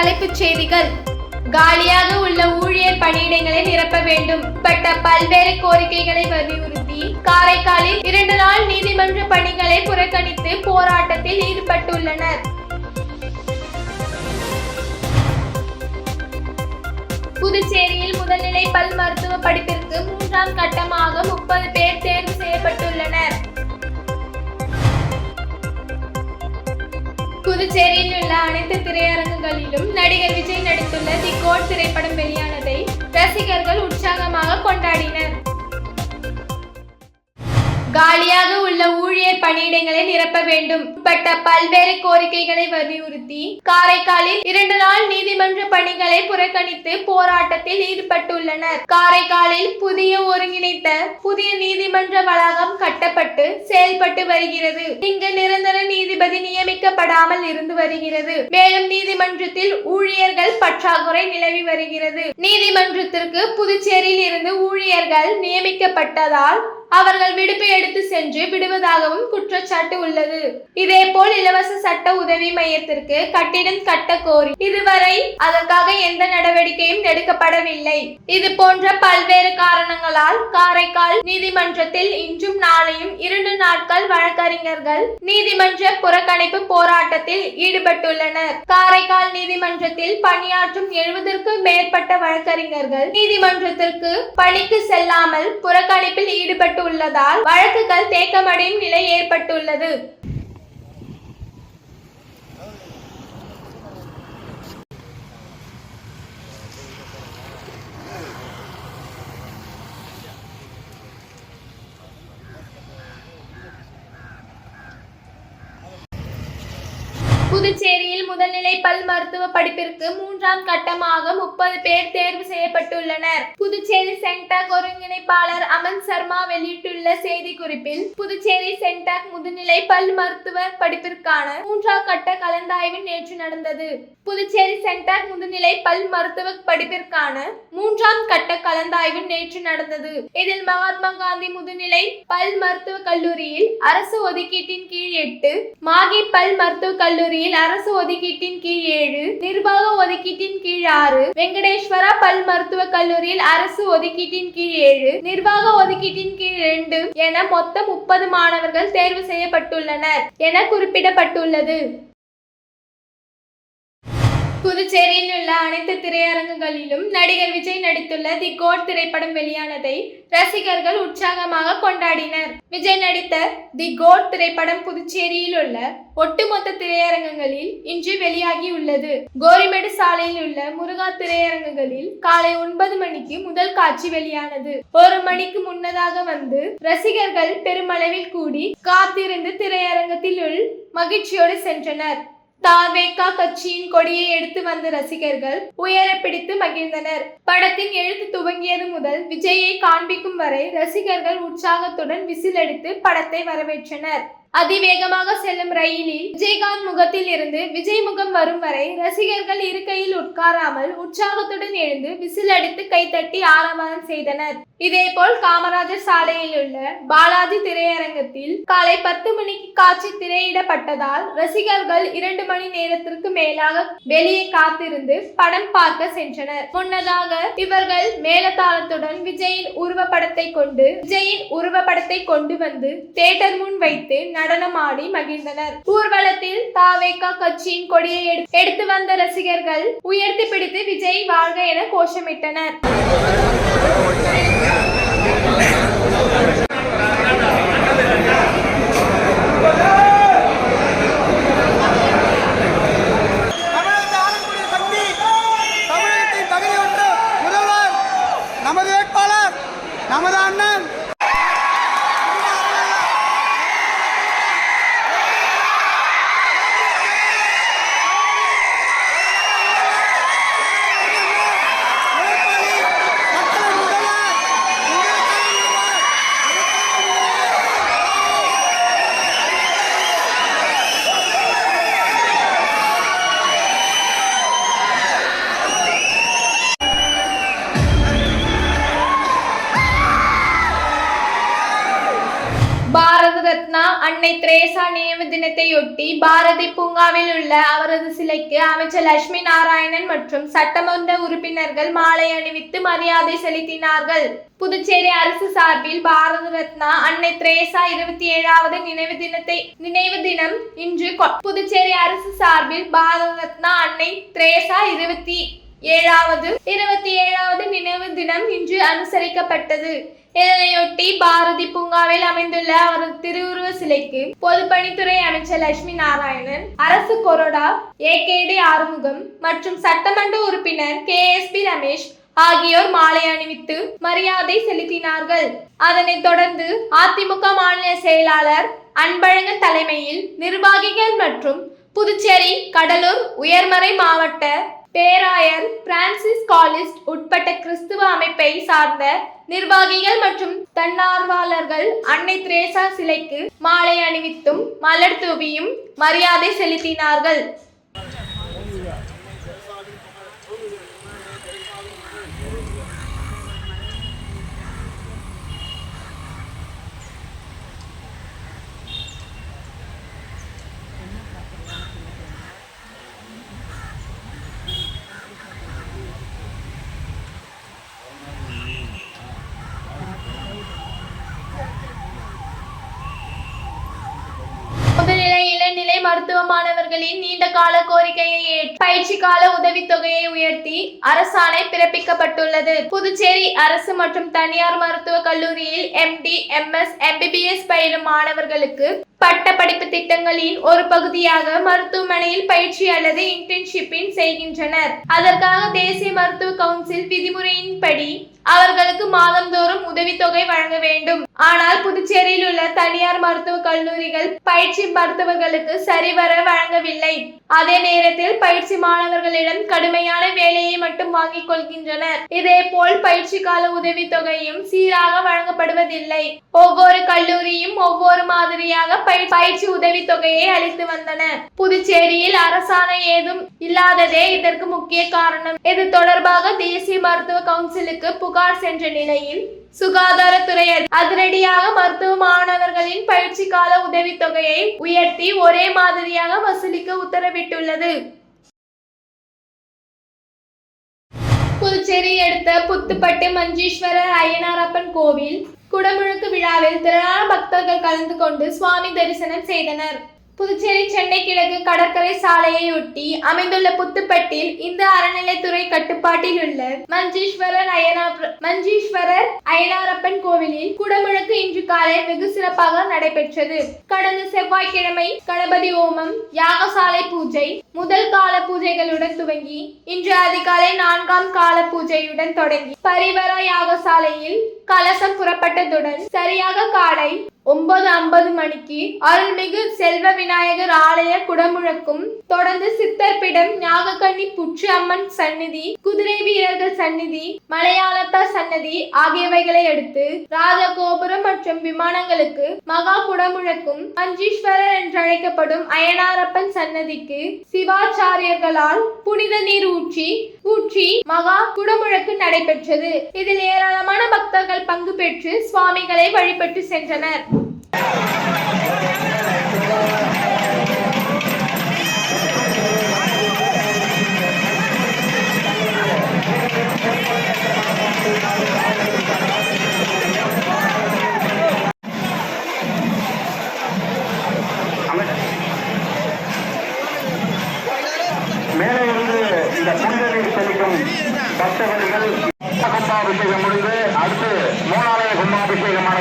தலைப்புச் செய்திகள். காலியாக உள்ள ஊழியர் பணியிடங்களை நிரப்ப வேண்டும் பட்ட பல்வேறு கோரிக்கைகளை வலியுறுத்தி காரைக்காலில் 2 நாள் நீதிமன்ற பணிகளை புறக்கணித்து போராட்டத்தில் ஈடுபட்டுள்ளனர். புதுச்சேரியில் முதல்நிலை பல் மருத்துவ படிப்பிற்கு 3ஆம் கட்டமாக 30 பேர் தேர்வு செய்யப்பட்டுள்ளனர். புதுச்சேரியில் உள்ள அனைத்து திரையரங்குகளிலும் நடிகர் விஜய் நடித்துள்ள தி கோட் திரைப்படம் வெளியானதை ரசிகர்கள் உற்சாகமாக கொண்டாடினர். காலியாக உள்ள ஊழியர் பணியிடங்களை நிரப்ப வேண்டும் பட்ட பல்வேறு கோரிக்கைகளை வலியுறுத்தி காரைக்காலில் 2 நாள் நீதிமன்ற பணிகளை புறக்கணித்து போராட்டத்தில் ஈடுபட்டுள்ளனர். காரைக்காலில் புதிய ஒருங்கிணைத்த புதிய நீதிமன்ற வளாகம் கட்டப்பட்டு செயல்பட்டு வருகிறது. இங்கு நிரந்தர நீதிபதி நியமிக்கப்படாமல் இருந்து வருகிறது. மேலும் நீதிமன்றத்தில் ஊழியர்கள் பற்றாக்குறை நிலவி வருகிறது. நீதிமன்றத்திற்கு புதுச்சேரியில் இருந்து ஊழியர்கள் நியமிக்கப்பட்டதால் அவர்கள் விடுப்பு எடுத்து சென்று விடுவதாகவும் குற்றச்சாட்டு உள்ளது. இதேபோல் இலவச சட்ட உதவி மையத்திற்கு கட்டிடம் கட்ட கோரி இதுவரை அதற்காக எந்த நடவடிக்கையும் எடுக்கப்படவில்லை. இது போன்ற பல்வேறு காரணங்களால் காரைக்கால் நீதிமன்றத்தில் இன்றும் நாளையும் 2 நாட்கள் வழக்கறிஞர்கள் நீதிமன்ற புறக்கணிப்பு போராட்டத்தில் ஈடுபட்டுள்ளனர். காரைக்கால் நீதிமன்றத்தில் பணியாற்றும் 70க்கும் மேற்பட்ட வழக்கறிஞர்கள் நீதிமன்றத்திற்கு பணிக்கு செல்லாமல் புறக்கணிப்பில் ஈடுபட்டு உள்ளதால் வழக்குகள் தேக்கமடையும் நிலை ஏற்பட்டுள்ளது. புதுச்சேரியில் முதல்நிலை பல் மருத்துவ படிப்பிற்கு 3ஆம் கட்டமாக 30 பேர் தேர்வு செய்யப்பட்டுள்ளனர். புதுச்சேரி சென்டாக் ஒருங்கிணைப்பாளர் அமன் சர்மா வெளியிட்டுள்ள செய்திக்குறிப்பில், புதுச்சேரி சென்டாக் முதுநிலை பல் மருத்துவ படிப்பிற்கான 3ஆம் கட்ட கலந்தாய்வு நேற்று நடந்தது. புதுச்சேரி சென்டாக் முதுநிலை பல் மருத்துவ படிப்பிற்கான 3ஆம் கட்ட கலந்தாய்வு நேற்று நடந்தது. இதில் மகாத்மா காந்தி முதுநிலை பல் மருத்துவ கல்லூரியில் அரசு ஒதுக்கீட்டின் கீழ் 8, மாகி பல் மருத்துவ கல்லூரியில் அரசு ஒதுக்கீட்டின் கீழ் 7, நிர்வாக ஒதுக்கீட்டின் கீழ் 6, வெங்கடேஸ்வரா பல் மருத்துவ கல்லூரியில் அரசு ஒதுக்கீட்டின் கீழ் 7, நிர்வாக ஒதுக்கீட்டின் கீழ் 2 என மொத்தம் 30 மாணவர்கள் தேர்வு செய்யப்பட்டுள்ளனர் என குறிப்பிடப்பட்டுள்ளது. புதுச்சேரியில் உள்ள அனைத்து திரையரங்குகளிலும் நடிகர் விஜய் நடித்துள்ள தி கோட் திரைப்படம் வெளியானதை ரசிகர்கள் உற்சாகமாக கொண்டாடினர். விஜய் நடித்த தி கோட் திரைப்படம் புதுச்சேரியில் உள்ள ஒட்டுமொத்த திரையரங்குகளில் இன்று வெளியாகி உள்ளது. கோரிமேடு சாலையில் உள்ள முருகா திரையரங்குகளில் காலை 9 மணிக்கு முதல் காட்சி வெளியானது. 1 மணிக்கு முன்னதாக வந்து ரசிகர்கள் பெருமளவில் கூடி காத்திருந்து திரையரங்கத்தில் மகிழ்ச்சியோடு சென்றனர். தாவேகா கட்சியின் கொடியை எடுத்து வந்த ரசிகர்கள் உயர பிடித்து மகிழ்ந்தனர். படத்தின் எழுத்து துவங்கியது முதல் விஜயை காண்பிக்கும் வரை ரசிகர்கள் உற்சாகத்துடன் விசில் அடித்து படத்தை வரவேற்றனர். அதிவேகமாக செல்லும் ரயிலில் விஜயகாந்த் முகத்தில் இருந்து விஜய் முகம் வரும் வரை ரசிகர்கள் இருக்கையில் உட்காராமல் உற்சாகத்துடன் எழுந்து விசில் அடித்து கைத்தட்டி ஆரவாரம் செய்தனர். இதேபோல் காமராஜர் சாலையில் உள்ள பாலாஜி திரையரங்கத்தில் காலை 10 மணிக்கு காட்சி திரையிடப்பட்டதால் ரசிகர்கள் 2 மணி நேரத்திற்கு மேலாக வெளியே காத்திருந்து படம் பார்க்க சென்றனர். முன்னதாக இவர்கள் மேலதாளத்துடன் விஜயின் உருவப்படத்தை கொண்டு வந்து தியேட்டர் முன் வைத்து நடனமாடி மகிழ்ந்தனர். ஊர்வலத்தில் தாவேகா கட்சியின் கொடியை எடுத்து வந்த ரசிகர்கள் உயர்த்தி பிடித்து விஜய் வாழ்க என கோஷமிட்டனர். நமது வேட்பாளர் நமது அண்ணன் பாரத ரத்னா அன்னை தெரேசா நினைவு தினத்தையொட்டி பாரதி பூங்காவில் உள்ள அவரது சிலைக்கு அமைச்சர் லட்சுமி நாராயணன் மற்றும் சட்டமன்ற உறுப்பினர்கள் மாலை அணிவித்து மரியாதை செலுத்தினார்கள். புதுச்சேரி அரசு சார்பில் பாரத ரத்னா அன்னை தெரேசா 27வது நினைவு தினம் இன்று புதுச்சேரி அரசு சார்பில் பாரத ரத்னா அன்னை தெரேசா 27வது நினைவு தினம் இன்று அனுசரிக்கப்பட்டது. இதனையொட்டி பாரதி பூங்காவில் அமைந்துள்ள அவரது திருவுருவ சிலைக்கு பொதுப்பணித்துறை அமைச்சர் லட்சுமி நாராயணன், அரசு கொறடா ஏகேடி ஆறுமுகம் மற்றும் சட்டமன்ற உறுப்பினர் KSP ரமேஷ் ஆகியோர் மாலை அணிவித்து மரியாதை செலுத்தினார்கள். அதனைத் தொடர்ந்து அதிமுக மாநில செயலாளர் அன்பழகன் தலைமையில் நிர்வாகிகள் மற்றும் புதுச்சேரி கடலூர் உயர்மறை மாவட்ட பேராயர் பிரான்சிஸ் காலிஸ்ட் உட்பட்ட கிறிஸ்துவ அமைப்பை சார்ந்த நிர்வாகிகள் மற்றும் தன்னார்வலர்கள் அன்னை தெரேசா சிலைக்கு மாலை அணிவித்தும் மலர் தூவியும் மரியாதை செலுத்தினார்கள். முதுநிலை இளநிலை மருத்துவ மாணவர்களின் நீண்ட கால கோரிக்கையை ஏற்று பயிற்சி கால உதவித்தொகையை உயர்த்தி அரசாணை பிறப்பிக்கப்பட்டுள்ளது. புதுச்சேரி அரசு மற்றும் தனியார் மருத்துவ கல்லூரியில் MD, MS, MBBS பயிலும் மாணவர்களுக்கு பட்ட படிப்பு திட்டங்களின் ஒரு பகுதியாக மருத்துவமனையில் பயிற்சி அல்லது இன்டர்ன்ஷிப்பின் செய்கின்றனர். அதற்காக தேசிய மருத்துவ கவுன்சில் விதிமுறையின்படி அவர்களுக்கு மாதந்தோறும் உதவித்தொகை வழங்க வேண்டும். ஆனால் புதுச்சேரியில் உள்ள தனியார் மருத்துவ கல்லூரிகள் பயிற்சி மருத்துவர்களுக்கு சரிவர வழங்கவில்லை. அதே நேரத்தில் பயிற்சி மாணவர்களிடம் கடுமையான வேலையை மட்டும் வாங்கிக் கொள்கின்றனர். இதேபோல் பயிற்சி கால உதவித்தொகையும் சீராக வழங்கப்படுவதில்லை. ஒவ்வொரு கல்லூரியும் ஒவ்வொரு மாதிரியாக பயிற்சி உதவித்தொகையை அளித்து வந்தன. புதுச்சேரியில் அரசாணை ஏதும் இல்லாததே இதற்கு முக்கிய காரணம். இது தொடர்பாக தேசிய மருத்துவ கவுன்சிலுக்கு புகார் சென்ற நிலையில் சுகாதாரத்துறை அதிரடியாக மருத்துவ மாணவர்களின் பயிற்சி கால உதவித்தொகையை உயர்த்தி ஒரே மாதிரியாக வசூலிக்க உத்தரவிட்டுள்ளது. புதுச்சேரி அடுத்த புத்துப்பட்டு மஞ்சீஸ்வரர் அய்யனாரப்பன் கோவில் குடமுழுக்கு விழாவில் திரளான பக்தர்கள் கலந்து கொண்டு சுவாமி தரிசனம் செய்தனர். புதுச்சேரி சென்னை கிழக்கு கடற்கரை சாலையை ஒட்டி அமைந்துள்ள புத்துப்பட்டில் இந்து அறநிலைத்துறை கட்டுப்பாட்டில் உள்ள மஞ்சீஸ்வரர் அய்யனாரப்பன் கோவிலில் குடமுழுக்கு இன்று காலை வெகு சிறப்பாக நடைபெற்றது. கடந்த செவ்வாய்க்கிழமை கணபதி ஹோமம், யாகசாலை பூஜை முதல் கால பூஜைகளுடன் துவங்கி இன்று அதிகாலை 4ஆம் கால பூஜையுடன் தொடங்கி பரிவர யாகசாலையில் கலசம் புறப்பட்டதுடன் சரியாக காலை 9:50 மணிக்கு அருள்மிகு செல்வ விநாயகர் ஆலய குடமுழக்கும் தொடர்ந்து சித்தர்பிடம், ஞாகக்கண்ணி புற்று அம்மன் சந்நிதி, குதிரை வீரர்கள் சந்நிதி, மலையாளத்தார் சன்னதி ஆகியவைகளை அடுத்து ராஜகோபுரம் மற்றும் விமானங்களுக்கு மகா குடமுழக்கும் மஞ்சீஸ்வரர் என்றழைக்கப்படும் அய்யனாரப்பன் சன்னதிக்கு சிவாச்சாரியர்களால் புனித நீர் ஊற்றி மகா குடமுழக்கு நடைபெற்றது. இதில் ஏராளமான பக்தர்கள் பங்கு பெற்று சுவாமிகளை வழிபட்டு சென்றனர். மேலே இருந்து இந்த புனித நீர் செலுத்தும் பக்தர்கள் கும்பாபிஷேகம் முடிந்து அடுத்து 3ஆலய கும்பாபிஷேகமான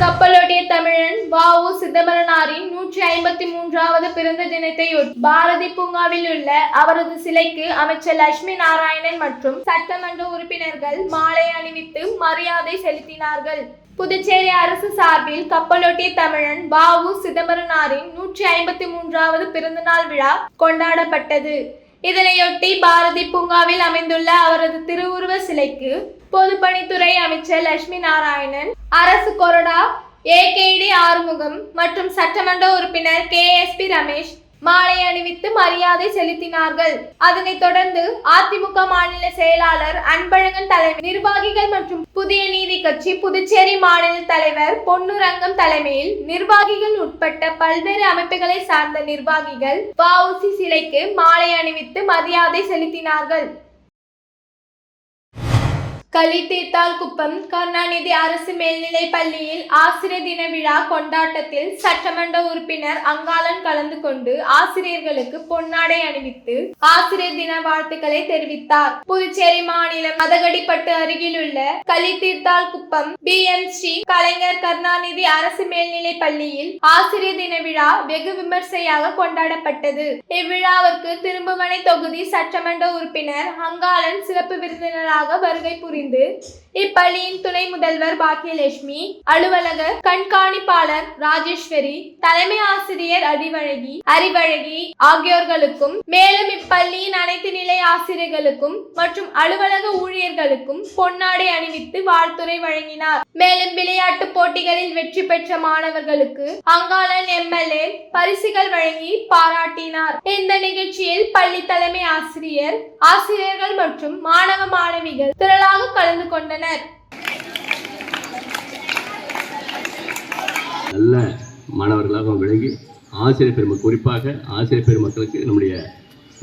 கப்பலோட்டிய தமிழன் வ.உ. சிதம்பரனாரின் 153வது பிறந்த தினத்தையொட்டி பாரதி பூங்காவில் உள்ள அவரது சிலைக்கு அமைச்சர் லட்சுமி நாராயணன் மற்றும் சட்டமன்ற உறுப்பினர்கள் மாலை அணிவித்து மரியாதை செலுத்தினார்கள். புதுச்சேரி அரசு சார்பில் கப்பலோட்டிய தமிழன் வ.உ. சிதம்பரனாரின் 153வது பிறந்த நாள் விழா கொண்டாடப்பட்டது. இதனையொட்டி பாரதி பூங்காவில் அமைந்துள்ள அவரது திருவுருவ சிலைக்கு பொதுப்பணித்துறை அமைச்சர் லட்சுமி நாராயணன், அரசு கொறடா ஏகேடி ஆறுமுகம் மற்றும் சட்டமன்ற உறுப்பினர் KSP ரமேஷ் மாலை அணிவித்து மரியாதை செலுத்தினார்கள். அதனைத் தொடர்ந்து அதிமுக மாநில செயலாளர் அன்பழகன் தலைமை நிர்வாகிகள் மற்றும் புதிய நீதி கட்சி புதுச்சேரி மாநில தலைவர் பொன்னுரங்கம் தலைமையில் நிர்வாகிகள் உட்பட்ட பல்வேறு அமைப்புகளை சார்ந்த நிர்வாகிகள் வ.உ.சி. சிலைக்கு மாலை அணிவித்து மரியாதை செலுத்தினார்கள். கலித்தீர்த்தால்குப்பம் கருணாநிதி அரசு மேல்நிலைப் பள்ளியில் ஆசிரியர் தின விழா கொண்டாட்டத்தில் சட்டமன்ற உறுப்பினர் அங்காளன் கலந்து கொண்டு ஆசிரியர்களுக்கு பொன்னாடை அணிவித்து ஆசிரியர் தின வாழ்த்துக்களை தெரிவித்தார். புதுச்சேரி மாநிலம் மதகடிப்பட்டு அருகிலுள்ள கலித்தீர்த்தால்குப்பம் பி.எம்.ஸ்ரீ கலைஞர் கருணாநிதி அரசு மேல்நிலைப் பள்ளியில் ஆசிரியர் தின விழா வெகு விமர்சையாக கொண்டாடப்பட்டது. இவ்விழாவிற்கு திரும்புவனை தொகுதி சட்டமன்ற உறுப்பினர் அங்காளன் சிறப்பு விருந்தினராக வருகை புரிந்தார். இப்பள்ளியின் துணை முதல்வர் பாக்கியலட்சுமி, அலுவலக கண்காணிப்பாளர் ராஜேஸ்வரி, தலைமை ஆசிரியர் அறிவழகி ஆகியோர்களுக்கும் மேலும் இப்பள்ளியின் அனைத்து நிலை ஆசிரியர்களுக்கும் மற்றும் அலுவலக ஊழியர்களுக்கும் பொன்னாடை அணிவித்து வாழ்த்துரை வழங்கினார். மேலும் விளையாட்டு போட்டிகளில் வெற்றி பெற்ற மாணவர்களுக்கு அங்காளன் எம்.எல்.ஏ. பரிசுகள் வழங்கி பாராட்டினார். இந்த நிகழ்ச்சியில் பள்ளி தலைமை ஆசிரியர்கள் மற்றும் மாணவ மாணவிகள் திரளாக கலந்து கொண்டனர். நல்ல மாணவர்களாக விளங்கி ஆசிரியர் பெருமக்கள், குறிப்பாக ஆசிரியர் பெருமக்களுக்கு நம்முடைய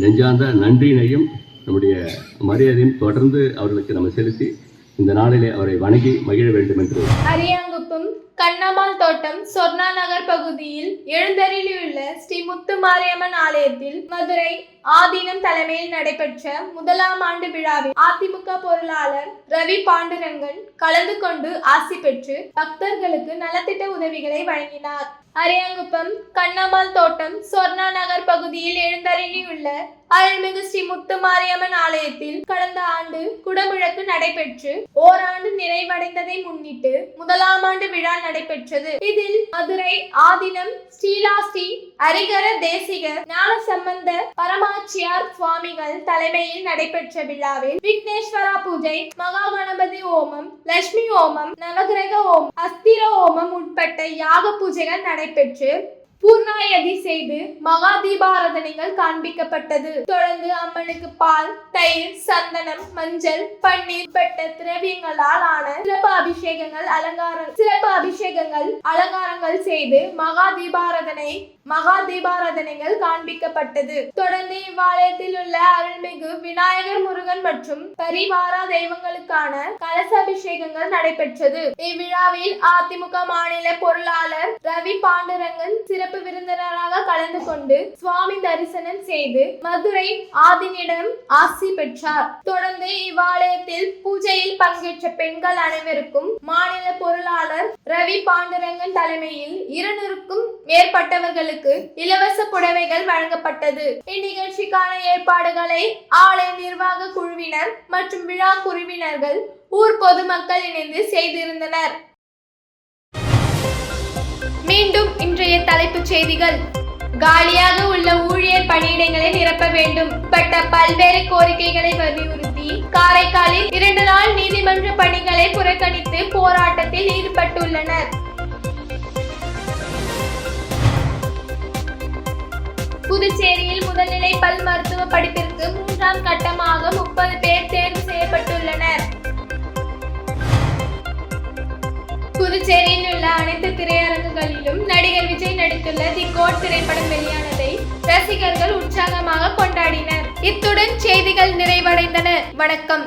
நெஞ்சார்ந்த நன்றியினையும் நம்முடைய மரியாதையும் தொடர்ந்து அவர்களுக்கு நம்ம செலுத்தி இந்த நாளிலே அவரை வணங்கி மகிழ வேண்டும் என்று. அரியாங்குப்பம் கண்ணம்மாள் தோட்டம் சொர்ணா நகர் பகுதியில் எழுந்தருளியுள்ள ஸ்ரீ முத்து மாரியம்மன் ஆலயத்தில் மதுரை ஆதீனம் தலைமையில் நடைபெற்ற முதலாம் ஆண்டு விழாவில் அதிமுக பொருளாளர் ரவி பாண்டுரங்கன் கலந்து கொண்டு ஆசி பெற்று பக்தர்களுக்கு நலத்திட்ட உதவிகளை வழங்கினார். அரியாங்குப்பம் கண்ணம்மாள் தோட்டம் சொர்ணா நகர் பகுதியில் எழுந்தருளியுள்ள அருள்மிகு ஸ்ரீ முத்து மாரியம்மன் ஆலயத்தில் கடந்த ஆண்டு குடமுழக்கு நடைபெற்று ஓராண்டு நிறைவடைந்ததை முன்னிட்டு முதலாம் ஆண்டு விழா நடைபெற்றது. இதில் மதுரை ஆதீனம் ஸ்ரீ அரிகர தேசிக ஞானசம்பந்த பரமாச்சியார் சுவாமிகள் தலைமையில் நடைபெற்ற விழாவில் விக்னேஸ்வரா பூஜை, மகா கணபதி ஹோமம், லட்சுமி ஹோமம், நவகிரக ஹோமம், அஸ்திர ஹோமம் உட்பட்ட யாக பூஜைகள் நடைபெற்று பூர்ணாயதி செய்து மகா தீபாராதனைகள் காண்பிக்கப்பட்டது. தொடர்ந்து அம்மனுக்கு பால், தயிர், சந்தனம், மஞ்சள், பன்னீர் உட்பட்ட திரவியங்களால் ஆன சிறப்பு அபிஷேகங்கள் அலங்காரங்கள் செய்து மகா தீபாராதனைகள் காண்பிக்கப்பட்டது. தொடர்ந்து இவ்வாலயத்தில் உள்ள அருள்மிகு விநாயகர், முருகன் மற்றும் பரிவாரா தெய்வங்களுக்கான கலசாபிஷேகங்கள் நடைபெற்றது. இவ்விழாவில் அதிமுக மாநில பொருளாளர் ரவி பாண்டுரங்கன் சிறப்பு விருந்தினராக கலந்து கொண்டு சுவாமி தரிசனம் செய்து மதுரை ஆதீனிடம் ஆசி பெற்றார். தொடர்ந்து இவ்வாலயத்தில் பூஜையில் பங்கேற்ற பெண்கள் அனைவருக்கும் மாநில பொருளாளர் ரவி பாண்டுரங்கன் தலைமையில் 200க்கும் மேற்பட்டவர்களுக்கு இலவச புடவைகள் வழங்கப்பட்டது. இந்நிகழ்ச்சிக்கான ஏற்பாடுகளை ஆலய நிர்வாக குழுவினர் மற்றும் விழா குழுவினர்கள் ஊர் பொதுமக்கள் இணைந்து செய்திருந்தனர். மீண்டும் இன்றைய தலைப்புச் செய்திகள். காலியாக உள்ள ஊழியர் பணியிடங்களை நிரப்ப வேண்டும் உட்பட்ட பல்வேறு கோரிக்கைகளை வலியுறுத்தி காரைக்காலில் 2 நாள் நீதிமன்ற பணிகளை புறக்கணித்து போராட்டத்தில் ஈடுபட்டுள்ளனர். புதுச்சேரியில் முதல்நிலை பல் மருத்துவ படிப்பிற்கு 3ஆம் கட்டமாக 30 பேர் தேர்வு செய்யப்பட்டுள்ளனர். புதுச்சேரியில் உள்ள அனைத்து திரையரங்குகளிலும் நடிகர் விஜய் நடித்துள்ள தி கோட் திரைப்படம் வெளியானதை ரசிகர்கள் உற்சாகமாக கொண்டாடினர். இத்துடன் செய்திகள் நிறைவடைந்தன. வணக்கம்.